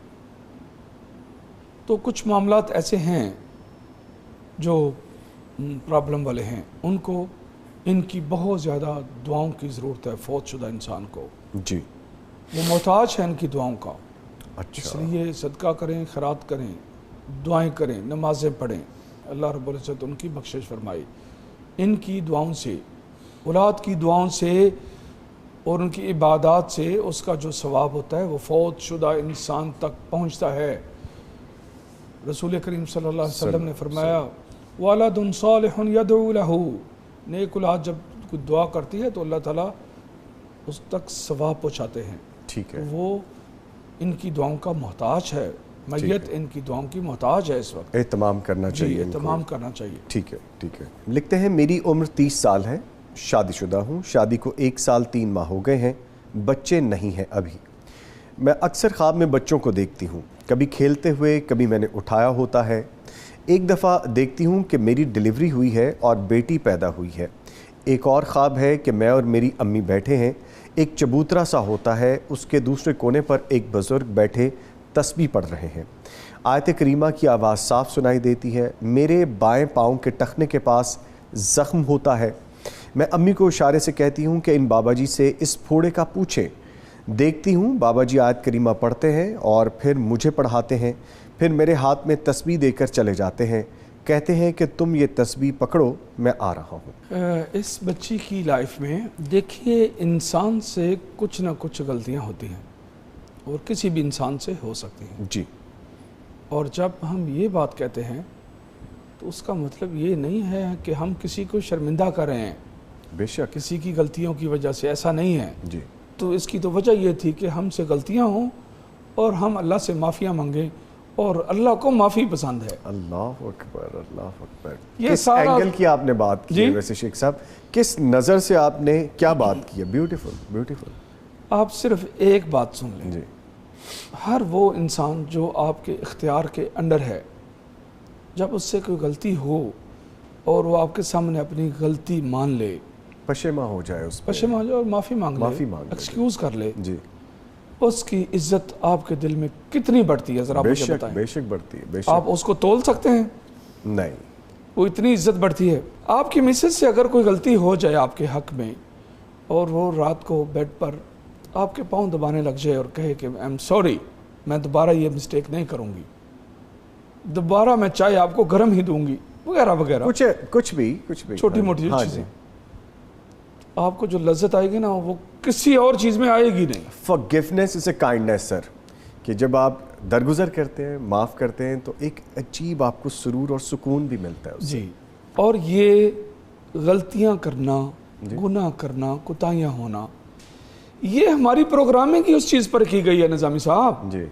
تو کچھ معاملات ایسے ہیں جو پرابلم والے ہیں, ان کی بہت زیادہ دعاؤں کی ضرورت ہے فوت شدہ انسان کو. جی, وہ محتاج ہے ان کی دعاؤں کا. اچھا, اس لیے صدقہ کریں, خیرات کریں, دعائیں کریں, نمازیں پڑھیں. اللہ رب العزت ان کی بخشش فرمائے. ان کی دعاؤں سے, اولاد کی دعاؤں سے اور ان کی عبادات سے اس کا جو ثواب ہوتا ہے وہ فوت شدہ انسان تک پہنچتا ہے. رسول کریم صلی اللہ علیہ وسلم نے فرمایا وَلَدٌ صَالِحٌ يَدْعُو لَهُ, نیک اولاد جب کوئی دعا کرتی ہے تو اللہ تعالیٰ اس تک ثواب پہنچاتے ہیں. ٹھیک ہے. وہ ان کی دعاؤں کا محتاج ہے. میت ان کی دعاؤں کی محتاج ہے اس وقت. اہتمام کرنا چاہیے. اہتمام کرنا چاہیے. ٹھیک ہے ٹھیک ہے. لکھتے ہیں میری عمر 30 سال ہے, شادی شدہ ہوں, شادی کو 1 سال 3 ماہ ہو گئے ہیں, بچے نہیں ہیں ابھی. میں اکثر خواب میں بچوں کو دیکھتی ہوں, کبھی کھیلتے ہوئے, کبھی میں نے اٹھایا ہوتا ہے. ایک دفعہ دیکھتی ہوں کہ میری ڈلیوری ہوئی ہے اور بیٹی پیدا ہوئی ہے. ایک اور خواب ہے کہ میں اور میری امی بیٹھے ہیں, ایک چبوترا سا ہوتا ہے, اس کے دوسرے کونے پر ایک بزرگ بیٹھے تسبیح پڑھ رہے ہیں. آیت کریمہ کی آواز صاف سنائی دیتی ہے. میرے بائیں پاؤں کے ٹخنے کے پاس زخم ہوتا ہے. میں امی کو اشارے سے کہتی ہوں کہ ان بابا جی سے اس پھوڑے کا پوچھیں. دیکھتی ہوں بابا جی آیت کریمہ پڑھتے ہیں اور پھر مجھے پڑھاتے ہیں, پھر میرے ہاتھ میں تسبیح دے کر چلے جاتے ہیں, کہتے ہیں کہ تم یہ تسبیح پکڑو, میں آ رہا ہوں. اس بچی کی لائف میں دیکھیے انسان سے کچھ نہ کچھ غلطیاں ہوتی ہیں اور کسی بھی انسان سے ہو سکتی ہیں. جی. اور جب ہم یہ بات کہتے ہیں تو اس کا مطلب یہ نہیں ہے کہ ہم کسی کو شرمندہ کر رہے ہیں بے شک کسی کی غلطیوں کی وجہ سے, ایسا نہیں ہے. جی. تو اس کی تو وجہ یہ تھی کہ ہم سے غلطیاں ہوں اور ہم اللہ سے معافیاں مانگیں, اور اللہ کو معافی پسند ہے. اللہ اکبر اللہ اکبر. یہ کس سارا اینگل کی آپ نے بات کی ہے جی؟ ویسے شیخ صاحب کس نظر سے آپ نے کیا بات کی ہے؟ Beautiful beautiful. آپ صرف ایک بات سن لیں. جی. ہر وہ انسان جو آپ کے اختیار کے انڈر ہے, جب اس سے کوئی غلطی ہو اور وہ آپ کے سامنے اپنی غلطی مان لے, پشیماں ہو جائے, اس پشیمان اور معافی مانگ لے, معافی مانگ لے, ایکسکیوز کر لے, جی, اس کی عزت آپ کے دل میں کتنی بڑھتی ہے ذرا بے مجھے شک بتائیں. بے شک بڑھتی ہے. بے شک. آپ اس کو تول سکتے ہیں؟ نہیں. وہ اتنی عزت بڑھتی ہے. آپ کی مسز سے اگر کوئی غلطی ہو جائے آپ کے حق میں, اور وہ رات کو بیڈ پر آپ کے پاؤں دبانے لگ جائے اور کہے کہ آئی ایم سوری, میں دوبارہ یہ مسٹیک نہیں کروں گی, دوبارہ میں چائے آپ کو گرم ہی دوں گی, وغیرہ وغیرہ, کچھ بھی چھوٹی موٹی چیزیں, آپ کو جو لذت آئے گی نا وہ کسی اور چیز میں آئے گی نہیں. forgiveness is a kindness sir, کہ جب آپ درگزر کرتے ہیں, معاف کرتے ہیں, تو ایک عجیب آپ کو سرور اور سکون بھی ملتا ہے. جی. اور یہ غلطیاں کرنا, گناہ کرنا, کوتاہیاں ہونا, یہ ہماری پروگرامنگ ہی اس چیز پر کی گئی ہے نظامی صاحب. جی.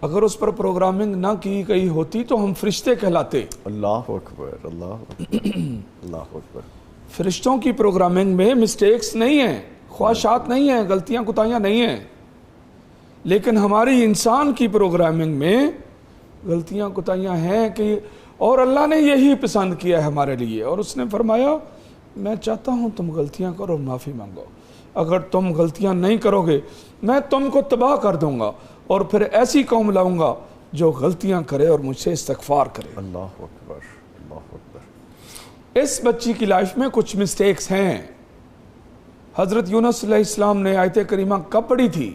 اگر اس پر پروگرامنگ نہ کی گئی ہوتی تو ہم فرشتے کہلاتے. اللہ اکبر اللہ اکبر اللہ اکبر. فرشتوں کی پروگرامنگ میں مسٹیکس نہیں ہیں, خواہشات نہیں ہیں, غلطیاں کوتاہیاں نہیں ہیں, لیکن ہماری انسان کی پروگرامنگ میں غلطیاں کوتاہیاں ہیں کہ, اور اللہ نے یہی پسند کیا ہے ہمارے لیے, اور اس نے فرمایا میں چاہتا ہوں تم غلطیاں کرو اور معافی مانگو. اگر تم غلطیاں نہیں کرو گے میں تم کو تباہ کر دوں گا, اور پھر ایسی قوم لاؤں گا جو غلطیاں کرے اور مجھ سے استغفار کرے. اللہ اکبر اللہ اکبر. اس بچی کی لائف میں کچھ مسٹیکس ہیں. حضرت یونس علیہ السلام نے آیت کریمہ کب پڑھی تھی؟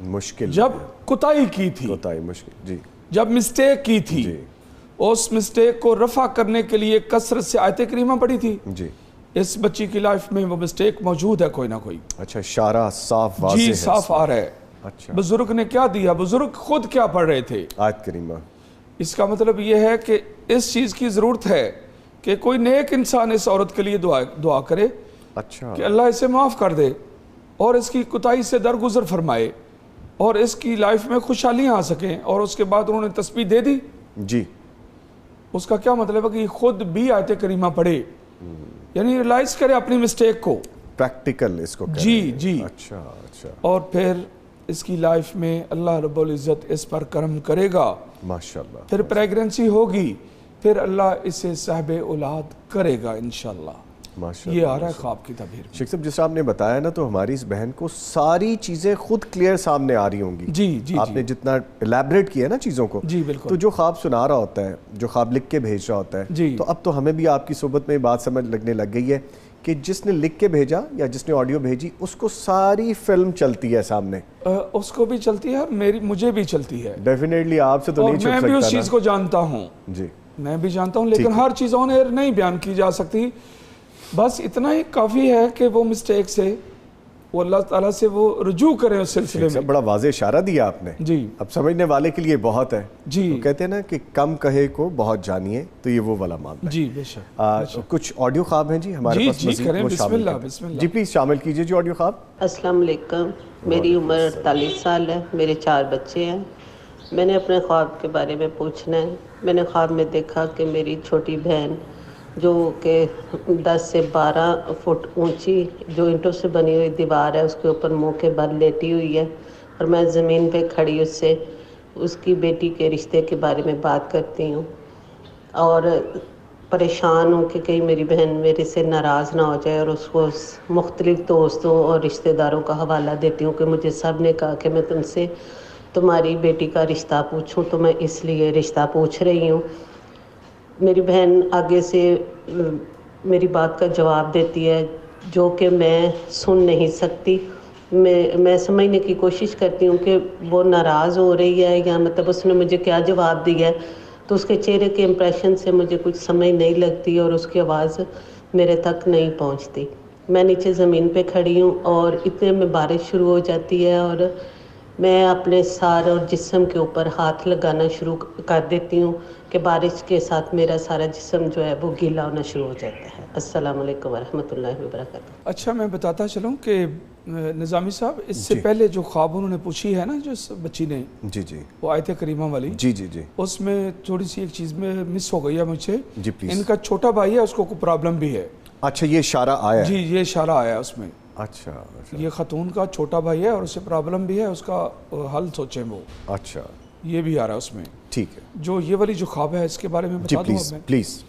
مشکل جب کوتاہی کی تھی, کوتاہی مشکل. جی. جب مسٹیک کی تھی. جی. اس مسٹیک کو رفع کرنے کے لیے کثرت سے آیت کریمہ پڑھی تھی. جی. اس بچی کی لائف میں وہ مسٹیک موجود ہے کوئی نہ کوئی. اچھا, اشارہ صاف واضح ہے. جی صاف آ رہا ہے. اچھا. بزرگ نے کیا دیا, بزرگ خود کیا پڑھ رہے تھے؟ آیت کریمہ. اس کا مطلب یہ ہے کہ اس چیز کی ضرورت ہے کہ کوئی نیک انسان اس عورت کے لیے دعا کرے. اچھا. کہ اللہ اسے معاف کر دے اور اس کی کوتاہی سے درگزر فرمائے اور اس کی لائف میں خوشحالیاں آ سکیں. اور اس کے بعد انہوں نے تسبیح دے دی. جی. اس کا کیا مطلب ہے کہ خود بھی آیت کریمہ پڑھے, یعنی ریلائز کرے اپنی مسٹیک کو. پریکٹیکل اس کو. جی جی. اچھا اچھا. اور پھر اس کی لائف میں اللہ رب العزت اس پر کرم کرے گا. ماشاءاللہ. پھر پریگننسی ہوگی, پھر اللہ اسے صاحب اولاد کرے گا انشاءاللہ. ماشاءاللہ. یہ آ رہا ہے خواب کی تعبیر میں. شیخ صاحب جس آپ نے بتایا نا, تو ہماری اس بہن کو ساری چیزیں خود کلیئر سامنے آ رہی ہوں گی. جی جی. آپ نے جتنا الیبریٹ کیا نا چیزوں کو, جی بالکل. تو جو خواب سنا رہا ہوتا ہے, جو خواب لکھ کے بھیج رہا ہوتا ہے, جی. تو اب تو ہمیں بھی آپ کی صحبت میں بات سمجھ لگنے لگ گئی ہے کہ جس نے لکھ کے بھیجا یا جس نے آڈیو بھیجی, اس کو ساری فلم چلتی ہے سامنے. اس کو بھی چلتی ہے, مجھے بھی چلتی ہے. ڈیفینیٹلی آپ سے تو نہیں چھپ سکتا. میں بھی اس چیز کو جانتا ہوں. جی. میں بھی جانتا ہوں, لیکن ہر چیز آن ایئر نہیں بیان کی جا سکتی. بس اتنا ہی کافی ہے کہ وہ مسٹیک سے وہ اللہ تعالیٰ سے وہ رجوع کریں اس سلسلے میں. بڑا واضح اشارہ دیا آپ نے. جی اب سمجھنے والے کے لیے بہت ہے. جی تو کہتے ہیں نا کہ کم کہے کو بہت جانیے, تو یہ وہ والا معاملہ ہے. جی بے شک. کچھ آڈیو خواب ہیں جی ہمارے پاس مزید, کریں. وہ بسم شامل اللہ کریں. بسم اللہ. جی پلیز شامل کیجئے جی آڈیو خواب. السلام علیکم. میری عمر 48 سال ہے, میرے 4 بچے ہیں. میں نے اپنے خواب کے بارے میں پوچھنا ہے. میں نے خواب میں دیکھا کہ میری چھوٹی بہن جو کہ 10 سے 12 فٹ اونچی جو اینٹوں سے بنی ہوئی دیوار ہے اس کے اوپر منہ کے بل لیٹی ہوئی ہے, اور میں زمین پہ کھڑی اس سے اس کی بیٹی کے رشتے کے بارے میں بات کرتی ہوں, اور پریشان ہوں کہ کہیں میری بہن میرے سے ناراض نہ ہو جائے, اور اس کو مختلف دوستوں اور رشتہ داروں کا حوالہ دیتی ہوں کہ مجھے سب نے کہا کہ میں تم سے تمہاری بیٹی کا رشتہ پوچھوں, تو میں اس لیے رشتہ پوچھ رہی ہوں. میری بہن آگے سے میری بات کا جواب دیتی ہے جو کہ میں سن نہیں سکتی. میں سمجھنے کی کوشش کرتی ہوں کہ وہ ناراض ہو رہی ہے یا مطلب اس نے مجھے کیا جواب دیا ہے, تو اس کے چہرے کے امپریشن سے مجھے کچھ سمجھ نہیں لگتی اور اس کی آواز میرے تک نہیں پہنچتی. میں نیچے زمین پہ کھڑی ہوں اور اتنے میں بارش شروع ہو جاتی ہے, اور میں اپنے سار اور جسم کے اوپر ہاتھ لگانا شروع کر دیتی ہوں کہ بارش کے ساتھ میرا سارا جسم جو ہے وہ گیلا ہونا شروع ہو جاتا ہے. السلام علیکم ورحمۃ اللہ وبرکاتہ. اچھا میں بتاتا چلوں کہ نظامی صاحب اس سے پہلے جو خواب انہوں نے پوچھی ہے نا جو اس بچی نے, جی جی وہ آیت کریمہ والی, جی جی جی, اس میں تھوڑی سی ایک چیز میں مس ہو گئی ہے مجھے. جی پلیز. ان کا چھوٹا بھائی ہے, اس کو کوئی پرابلم بھی ہے. اچھا یہ اشارہ آیا ہے. جی یہ اشارہ آیا اس میں. اچھا یہ خاتون کا چھوٹا بھائی ہے اور اسے پرابلم بھی ہے, اس کا حل سوچیں وہ. اچھا یہ بھی آ رہا ہے اس میں. ٹھیک ہے. جو یہ والی جو خواب ہے اس کے بارے میں جی بتا دوں پلیز اب میں. پلیز.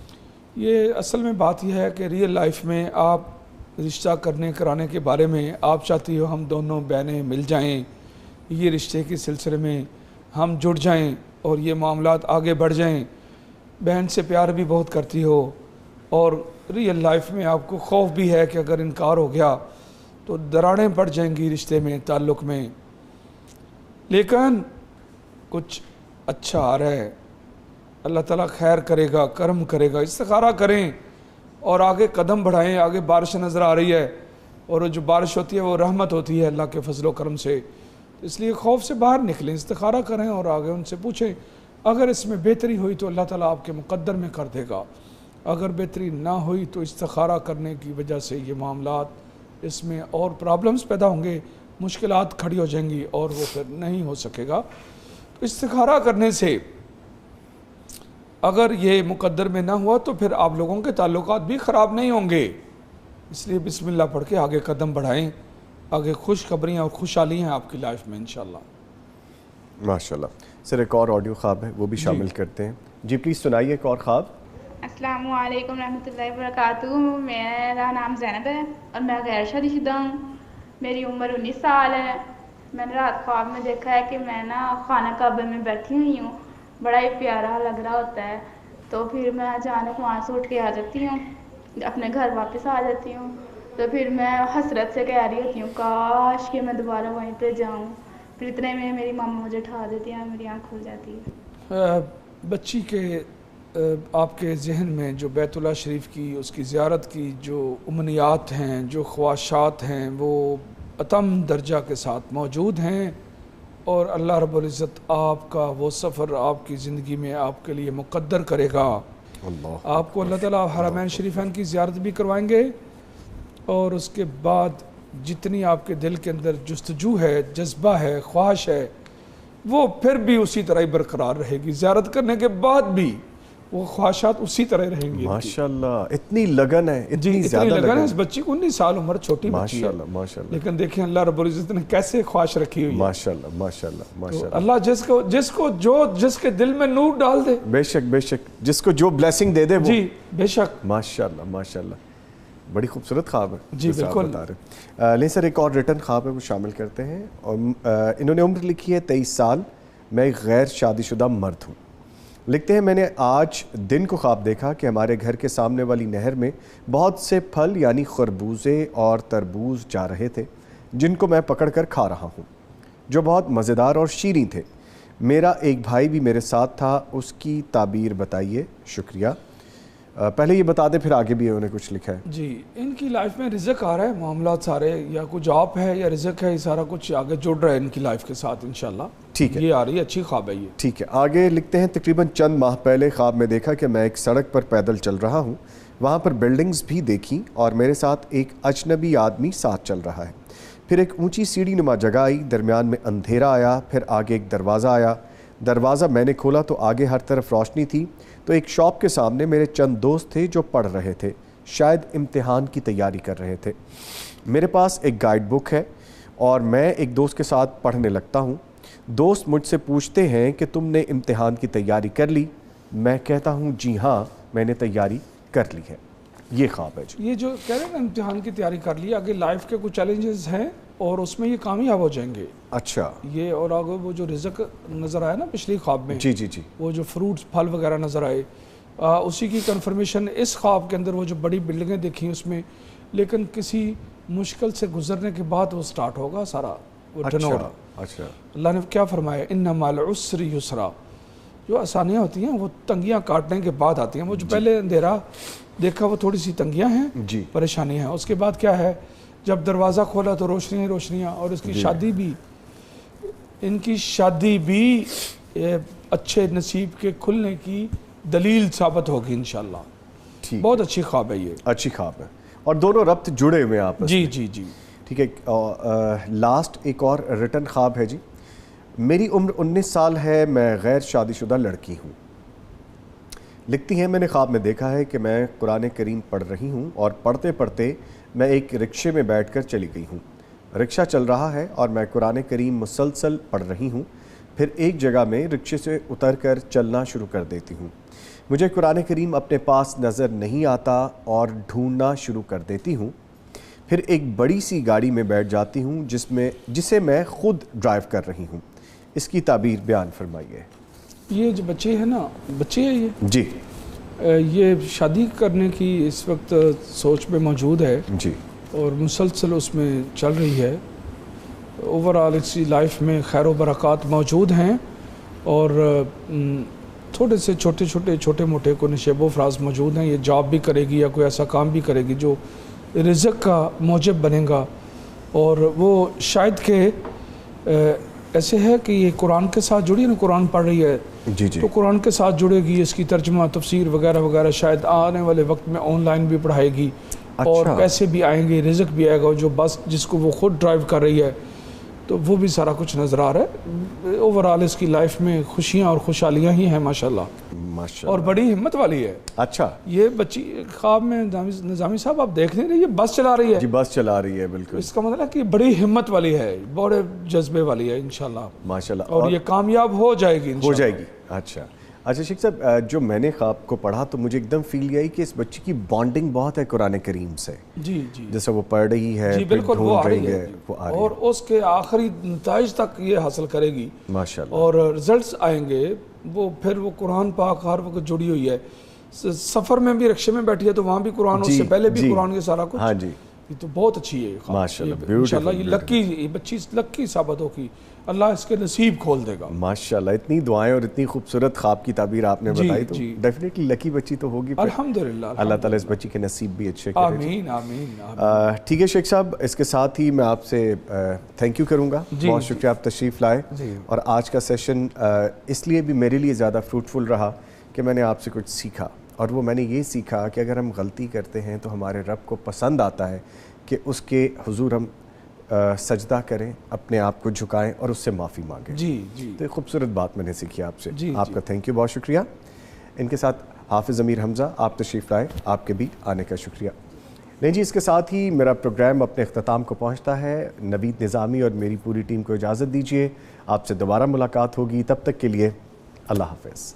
یہ اصل میں بات یہ ہے کہ ریئل لائف میں آپ رشتہ کرانے کے بارے میں آپ چاہتی ہو ہم دونوں بہنیں مل جائیں, یہ رشتے کے سلسلے میں ہم جڑ جائیں اور یہ معاملات آگے بڑھ جائیں. بہن سے پیار بھی بہت کرتی ہو اور ریئل لائف میں آپ کو خوف بھی ہے کہ اگر انکار ہو گیا تو دراڑیں پڑ جائیں گی رشتے میں, تعلق میں. لیکن کچھ اچھا آ رہا ہے, اللہ تعالیٰ خیر کرے گا, کرم کرے گا. استخارہ کریں اور آگے قدم بڑھائیں. آگے بارش نظر آ رہی ہے اور جو بارش ہوتی ہے وہ رحمت ہوتی ہے اللہ کے فضل و کرم سے. اس لیے خوف سے باہر نکلیں, استخارہ کریں اور آگے ان سے پوچھیں. اگر اس میں بہتری ہوئی تو اللہ تعالیٰ آپ کے مقدر میں کر دے گا, اگر بہتری نہ ہوئی تو استخارہ کرنے کی وجہ سے یہ معاملات اس میں اور پرابلمز پیدا ہوں گے, مشکلات کھڑی ہو جائیں گی اور وہ پھر نہیں ہو سکے گا. استخارہ کرنے سے اگر یہ مقدر میں نہ ہوا تو پھر آپ لوگوں کے تعلقات بھی خراب نہیں ہوں گے. اس لیے بسم اللہ پڑھ کے آگے قدم بڑھائیں. آگے خوشخبریاں اور خوشحالی ہیں آپ کی لائف میں انشاءاللہ. ماشاءاللہ. سر ایک اور آڈیو خواب ہے وہ بھی شامل کرتے ہیں. جی پلیز سنائیے ایک اور خواب. السلام علیکم رحمۃ اللہ وبرکاتہ. میرا نام زینب ہے اور میں غیر شادی شدہ ہوں. میری عمر 19 سال ہے. میں نے رات خواب میں دیکھا ہے کہ میں نا خانہ کعبہ میں بیٹھی ہوئی ہوں, بڑا ہی پیارا لگ رہا ہوتا ہے. تو پھر میں اچانک وہاں سے اٹھ کے آ جاتی ہوں, اپنے گھر واپس آ جاتی ہوں. تو پھر میں حسرت سے کہہ رہی ہوتی ہوں کاش کہ میں دوبارہ وہیں پہ جاؤں. پھر اتنے میں میری ماما مجھے اٹھا دیتی ہیں, میری آنکھ کھل جاتی ہے. بچی کے آپ کے ذہن میں جو بیت اللہ شریف کی اس کی زیارت کی جو امنیات ہیں, جو خواہشات ہیں, وہ اتم درجہ کے ساتھ موجود ہیں, اور اللہ رب العزت آپ کا وہ سفر آپ کی زندگی میں آپ کے لیے مقدر کرے گا. آپ کو اللہ تعالیٰ حرمین شریفین کی زیارت بھی کروائیں گے, اور اس کے بعد جتنی آپ کے دل کے اندر جستجو ہے, جذبہ ہے, خواہش ہے, وہ پھر بھی اسی طرح ہی برقرار رہے گی. زیارت کرنے کے بعد بھی وہ خواہشات اسی طرح رہیں گی. ماشاءاللہ اتنی لگن ہے, اتنی زیادہ لگن ہے. اس بچی کو 19 سال عمر, چھوٹی بچی ہے, ماشاءاللہ. لیکن دیکھیں اللہ رب العزت نے کیسے خواہش رکھی ہوئی ہے. ماشاءاللہ ماشاءاللہ ماشاءاللہ. اللہ جس کے دل میں نور ڈال دے, بے شک بے شک, جس کو جو بلیسنگ دے دے وہ. جی بے شک. ماشاءاللہ ماشاءاللہ. بڑی خوبصورت خواب ہے جی بالکل. نہیں سر ایک اور ریٹرن خواب ہے وہ شامل کرتے ہیں. اور انہوں نے عمر لکھی ہے 23 سال. میں ایک غیر شادی شدہ مرد ہوں. لکھتے ہیں میں نے آج دن کو خواب دیکھا کہ ہمارے گھر کے سامنے والی نہر میں بہت سے پھل یعنی خربوزے اور تربوز جا رہے تھے, جن کو میں پکڑ کر کھا رہا ہوں, جو بہت مزیدار اور شیریں تھے. میرا ایک بھائی بھی میرے ساتھ تھا, اس کی تعبیر بتائیے, شکریہ. پہلے یہ بتا دیں پھر آگے بھی انہوں نے کچھ لکھا ہے. جی ان کی لائف میں رزق آ رہا ہے, معاملات سارے یا کوئی جاب ہے یا رزق ہے, یہ سارا کچھ آگے جڑ رہا ہے ان کی لائف کے ساتھ انشاءاللہ. ٹھیک ہے, یہ آ رہی ہے, اچھی خواب ہے یہ. ٹھیک ہے, آگے لکھتے ہیں تقریباً چند ماہ پہلے خواب میں دیکھا کہ میں ایک سڑک پر پیدل چل رہا ہوں, وہاں پر بلڈنگز بھی دیکھیں اور میرے ساتھ ایک اجنبی آدمی ساتھ چل رہا ہے. پھر ایک اونچی سیڑھی نما جگہ آئی, درمیان میں اندھیرا آیا, پھر آگے ایک دروازہ آیا. دروازہ میں نے کھولا تو آگے ہر طرف روشنی تھی. تو ایک شاپ کے سامنے میرے چند دوست تھے جو پڑھ رہے تھے, شاید امتحان کی تیاری کر رہے تھے. میرے پاس ایک گائیڈ بک ہے اور میں ایک دوست کے ساتھ پڑھنے لگتا ہوں. دوست مجھ سے پوچھتے ہیں کہ تم نے امتحان کی تیاری کر لی؟ میں کہتا ہوں جی ہاں میں نے تیاری کر لی ہے. یہ خواب ہے جی. یہ جو کہہ رہے ہیں نا امتحان کی تیاری کر لی, آگے لائف کے کچھ چیلنجز ہیں اور اس میں یہ کامیاب ہو جائیں گے. اچھا, یہ اور آگے وہ جو رزق نظر آیا نا پچھلی خواب میں, جی جی جی, وہ جو فروٹس پھل وغیرہ نظر آئے, اسی کی کنفرمیشن اس خواب کے اندر وہ جو بڑی بلڈنگیں دیکھیں اس میں, لیکن کسی مشکل سے گزرنے کے بعد وہ سٹارٹ ہوگا سارا وہ ٹرنوور. اچھا, اللہ نے کیا فرمایا, ان مع العسر یسرا. جو آسانیاں ہوتی ہیں وہ تنگیاں کاٹنے کے بعد آتی ہیں. وہ جو پہلے اندھیرا دیکھا وہ تھوڑی سی تنگیاں ہیں, جی, پریشانی ہیں. اس کے بعد کیا ہے, جب دروازہ کھولا تو روشنیاں روشنیاں, اور اس کی شادی بھی, ان کی شادی بھی اچھے نصیب کے کھلنے کی دلیل ثابت ہوگی انشاءاللہ. ٹھیک, بہت اچھی خواب ہے یہ, اچھی خواب ہے اور دونوں ربط جڑے ہوئے ہیں آپس میں. جی جی جی. ٹھیک ہے, لاسٹ ایک اور ریٹن خواب ہے جی. میری عمر 19 سال ہے, میں غیر شادی شدہ لڑکی ہوں. لکھتی ہیں میں نے خواب میں دیکھا ہے کہ میں قرآن کریم پڑھ رہی ہوں اور پڑھتے پڑھتے میں ایک رکشے میں بیٹھ کر چلی گئی ہوں. رکشہ چل رہا ہے اور میں قرآن کریم مسلسل پڑھ رہی ہوں. پھر ایک جگہ میں رکشے سے اتر کر چلنا شروع کر دیتی ہوں. مجھے قرآن کریم اپنے پاس نظر نہیں آتا اور ڈھونڈنا شروع کر دیتی ہوں. پھر ایک بڑی سی گاڑی میں بیٹھ جاتی ہوں جسے میں خود ڈرائیو کر رہی ہوں. اس کی تعبیر بیان فرمائیے. یہ جو بچے ہیں نا, بچے ہیں یہ جی, یہ شادی کرنے کی اس وقت سوچ میں موجود ہے جی, اور مسلسل اس میں چل رہی ہے. اوورآل اس کی لائف میں خیر و برکات موجود ہیں اور تھوڑے سے چھوٹے موٹے کو نشیب و فراز موجود ہیں. یہ جاب بھی کرے گی یا کوئی ایسا کام بھی کرے گی جو رزق کا موجب بنے گا, اور وہ شاید کہ ایسے ہے کہ یہ قرآن کے ساتھ جڑی ہے نا, قرآن پڑھ رہی ہے جی, جی, تو قرآن کے ساتھ جڑے گی. اس کی ترجمہ تفسیر وغیرہ وغیرہ شاید آنے والے وقت میں آن لائن بھی پڑھائے گی. اور پیسے بھی آئیں گے, رزق بھی آئے گا. جو بس جس کو وہ خود ڈرائیو کر رہی ہے تو وہ بھی سارا کچھ نظر آ رہا ہے. اوورآل اس کی لائف میں خوشیاں اور خوشحالیاں ہی ہیں ماشاءاللہ, اور بڑی ہمت والی ہے. اچھا, یہ بچی خواب میں نظامی صاحب آپ دیکھ نہیں رہے, یہ بس چلا رہی ہے. جی, بس چلا رہی ہے, بالکل. اس کا مطلب ہے کہ بڑی ہمت والی ہے, بڑے جذبے والی ہے انشاءاللہ ماشاءاللہ, اور یہ کامیاب ہو جائے گی ہو جائے گی. اچھا شیخ صاحب, جو میں نے خواب کو پڑھا تو مجھے ایک دم فیل یہ آئی کہ اس بچی کی بانڈنگ بہت ہے قرآن کریم سے. جی جی, جیسے وہ پڑھ رہی ہے, جی بالکل وہ آ رہی ہے, وہ آ رہی ہے اور اس کے آخری نتائج تک یہ حاصل کرے گی ماشاءاللہ, اور رزلٹس آئیں گے. وہ پھر وہ قرآن پاک ہر وقت جڑی ہوئی ہے. سفر میں بھی رکشے میں بیٹھی ہے تو وہاں بھی قرآن, اس سے پہلے بھی قرآن کے سارا کچھ. ہاں جی, یہ تو بہت اچھی ہے ماشاءاللہ, انشاءاللہ. یہ لکی, یہ بچی لکی ثابت ہوگی, اللہ اس کے نصیب کھول دے گا ماشاءاللہ. اتنی دعائیں اور اتنی خوبصورت خواب کی تعبیر آپ نے بتائی تو ڈیفینیٹلی لکی بچی تو ہوگی. الحمدللہ, اللہ تعالیٰ اس بچی کے نصیب بھی اچھے کرے. آمین آمین. ٹھیک ہے شیخ صاحب, اس کے ساتھ ہی میں آپ سے تھینک یو کروں گا. بہت شکریہ آپ تشریف لائے, اور آج کا سیشن اس لیے بھی میرے لیے زیادہ فروٹفل رہا کہ میں نے آپ سے کچھ سیکھا, اور وہ میں نے یہ سیکھا کہ اگر ہم غلطی کرتے ہیں تو ہمارے رب کو پسند آتا ہے کہ اس کے حضور ہم سجدہ کریں, اپنے آپ کو جھکائیں اور اس سے معافی مانگیں. جی جی, تو ایک خوبصورت بات میں نے سیکھی آپ سے. جی, آپ کا تھینک یو, بہت شکریہ. ان کے ساتھ حافظ امیر حمزہ, آپ تشریف لائے, آپ کے بھی آنے کا شکریہ. نہیں جی, اس کے ساتھ ہی میرا پروگرام اپنے اختتام کو پہنچتا ہے. نوید نظامی اور میری پوری ٹیم کو اجازت دیجیے. آپ سے دوبارہ ملاقات ہوگی, تب تک کے لیے اللہ حافظ.